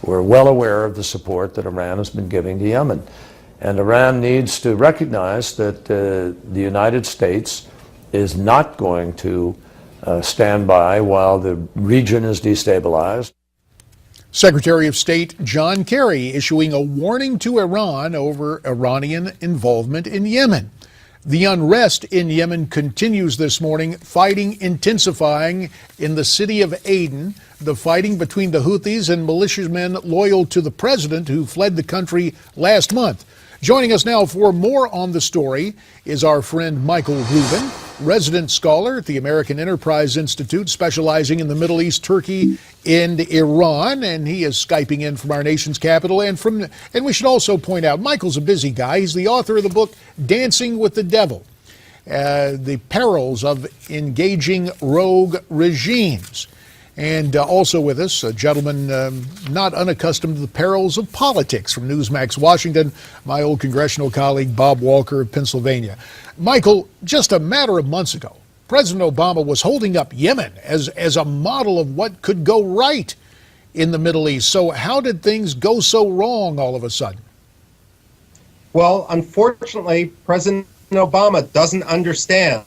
We're well aware of the support that Iran has been giving to Yemen. And Iran needs to recognize that the United States is not going to stand by while the region is destabilized. Secretary of State John Kerry issuing a warning to Iran over Iranian involvement in Yemen. The unrest in Yemen continues this morning, fighting intensifying in the city of Aden. The fighting between the Houthis and militiamen loyal to the president who fled the country last month. Joining us now for more on the story is our friend Michael Rubin, resident scholar at the American Enterprise Institute, specializing in the Middle East, Turkey, and Iran. And he is Skyping in from our nation's capital. And we should also point out, Michael's a busy guy. He's the author of the book, Dancing with the Devil, The Perils of Engaging Rogue Regimes. And also with us, a gentleman not unaccustomed to the perils of politics from Newsmax Washington, my old congressional colleague Bob Walker of Pennsylvania. Michael, just a matter of months ago, President Obama was holding up Yemen as a model of what could go right in the Middle East. So how did things go so wrong all of a sudden? Well, unfortunately, President Obama doesn't understand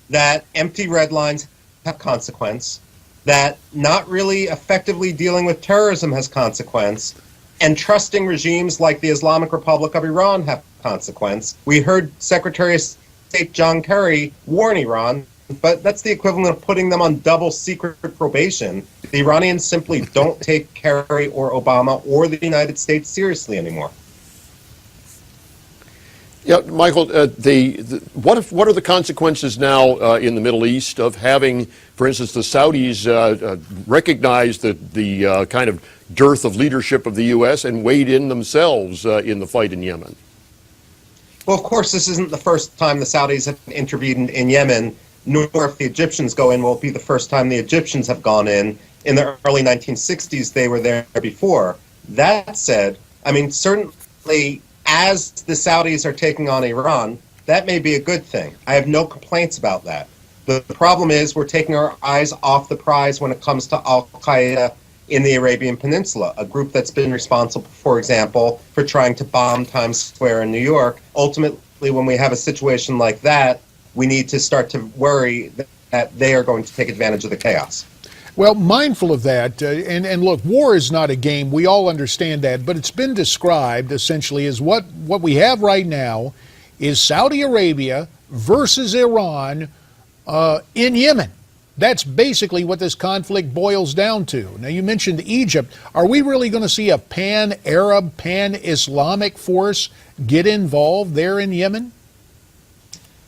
that empty red lines have consequence, that not really effectively dealing with terrorism has consequence, and trusting regimes like the Islamic Republic of Iran have consequence. We heard Secretary of State John Kerry warn Iran, but that's the equivalent of putting them on double secret probation. The Iranians simply don't take Kerry or Obama or the United States seriously anymore. Yeah, Michael, what are the consequences now in the Middle East of having, for instance, the Saudis recognize the kind of dearth of leadership of the U.S. and weighed in themselves in the fight in Yemen? Well, of course, this isn't the first time the Saudis have intervened in Yemen, nor if the Egyptians go in will it be the first time the Egyptians have gone in. In the early 1960s, they were there before. That said, I mean, certainly as the Saudis are taking on Iran, that may be a good thing. I have no complaints about that. The problem is we're taking our eyes off the prize when it comes to Al-Qaeda in the Arabian Peninsula, a group that's been responsible, for example, for trying to bomb Times Square in New York. Ultimately, when we have a situation like that, we need to start to worry that they are going to take advantage of the chaos. Well, mindful of that, and look, war is not a game. We all understand that, but it's been described essentially as what we have right now is Saudi Arabia versus Iran in Yemen. That's basically what this conflict boils down to. Now, you mentioned Egypt. Are we really going to see a pan-Arab, pan-Islamic force get involved there in Yemen?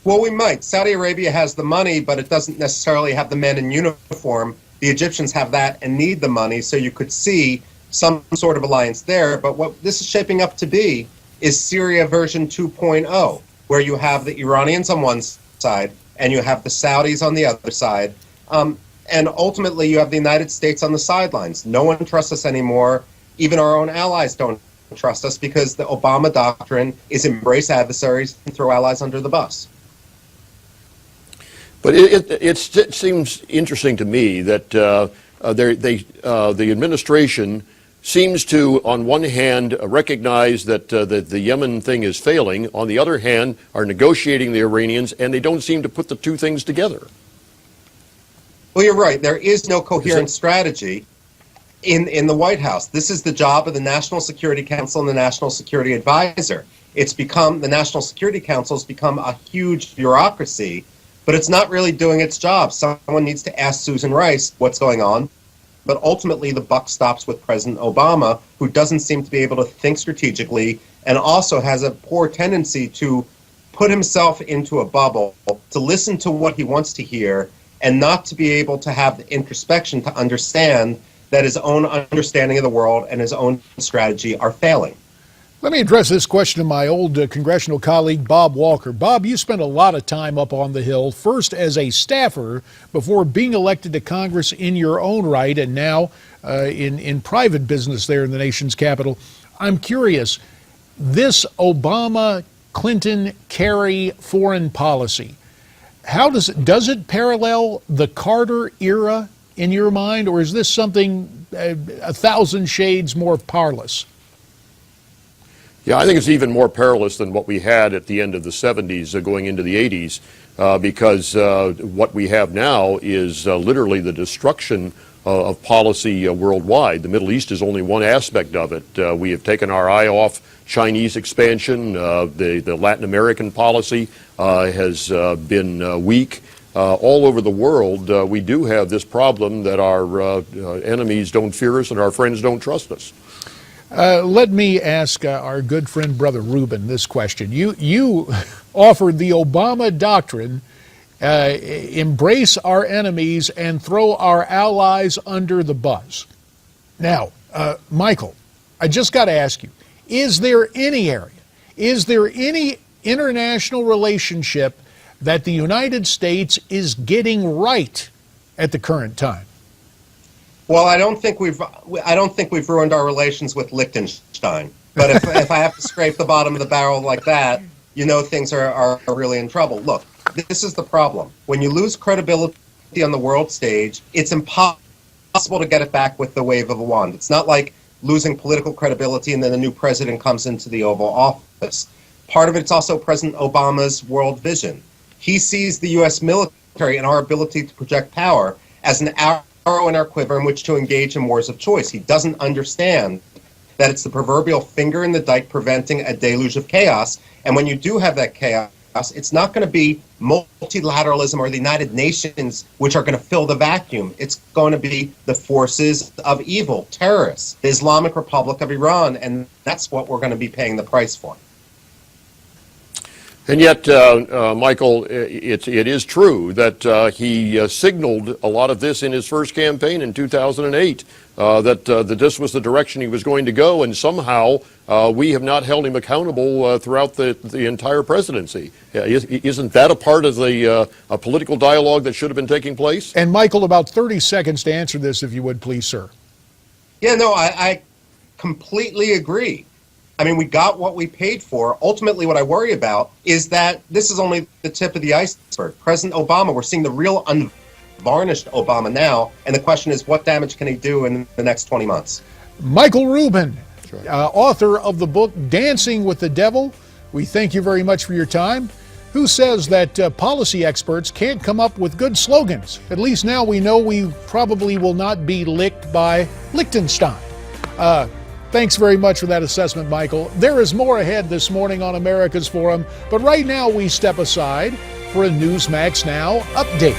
Well, we might. Saudi Arabia has the money, but it doesn't necessarily have the men in uniform. The Egyptians have that and need the money, so you could see some sort of alliance there. But what this is shaping up to be is Syria version 2.0, where you have the Iranians on one side and you have the Saudis on the other side. And ultimately, you have the United States on the sidelines. No one trusts us anymore. Even our own allies don't trust us because the Obama doctrine is embrace adversaries and throw allies under the bus. But it seems interesting to me that the administration seems to, on one hand, recognize that the Yemen thing is failing. On the other hand, are negotiating the Iranians, and they don't seem to put the two things together. Well, you're right. There is no coherent strategy in the White House. This is the job of the National Security Council and the National Security Advisor. The National Security Council has become a huge bureaucracy, but it's not really doing its job. Someone needs to ask Susan Rice what's going on. But ultimately, the buck stops with President Obama, who doesn't seem to be able to think strategically and also has a poor tendency to put himself into a bubble, to listen to what he wants to hear, and not to be able to have the introspection to understand that his own understanding of the world and his own strategy are failing. Let me address this question to my old congressional colleague, Bob Walker. Bob, you spent a lot of time up on the Hill, first as a staffer before being elected to Congress in your own right, and now in private business there in the nation's capital. I'm curious, this Obama-Clinton-Kerry foreign policy, does it parallel the Carter era in your mind, or is this something 1,000 shades more parlous. Yeah, I think it's even more perilous than what we had at the end of the 70s going into the 80s because what we have now is literally the destruction of policy worldwide. The Middle East is only one aspect of it. We have taken our eye off Chinese expansion. The Latin American policy has been weak. All over the world, we do have this problem that our enemies don't fear us and our friends don't trust us. Let me ask our good friend, Brother Rubin, this question. You offered the Obama doctrine, embrace our enemies and throw our allies under the bus. Now, Michael, I just got to ask you, is there any area, is there any international relationship that the United States is getting right at the current time? Well, I don't think we've ruined our relations with Liechtenstein. But if I have to scrape the bottom of the barrel like that, you know things are really in trouble. Look, this is the problem. When you lose credibility on the world stage, it's impossible to get it back with the wave of a wand. It's not like losing political credibility and then a new president comes into the Oval Office. Part of it's also President Obama's world vision. He sees the U.S. military and our ability to project power as an arrow in our quiver in which to engage in wars of choice. He doesn't understand that it's the proverbial finger in the dike preventing a deluge of chaos. And when you do have that chaos, it's not going to be multilateralism or the United Nations which are going to fill the vacuum. It's going to be the forces of evil, terrorists, the Islamic Republic of Iran, and that's what we're going to be paying the price for. And yet, Michael, it is true that he signaled a lot of this in his first campaign in 2008, that this was the direction he was going to go, and somehow we have not held him accountable throughout the entire presidency. Isn't that a part of the a political dialogue that should have been taking place? And Michael, about 30 seconds to answer this, if you would, please, sir. Yeah, no, I completely agree. I mean, we got what we paid for. Ultimately, what I worry about is that this is only the tip of the iceberg. President Obama, we're seeing the real unvarnished Obama now, and the question is, what damage can he do in the next 20 months? Michael Rubin, author of the book Dancing with the Devil. We thank you very much for your time. Who says that policy experts can't come up with good slogans? At least now we know we probably will not be licked by Liechtenstein. Thanks very much for that assessment, Michael. There is more ahead this morning on America's Forum, but right now we step aside for a Newsmax Now update.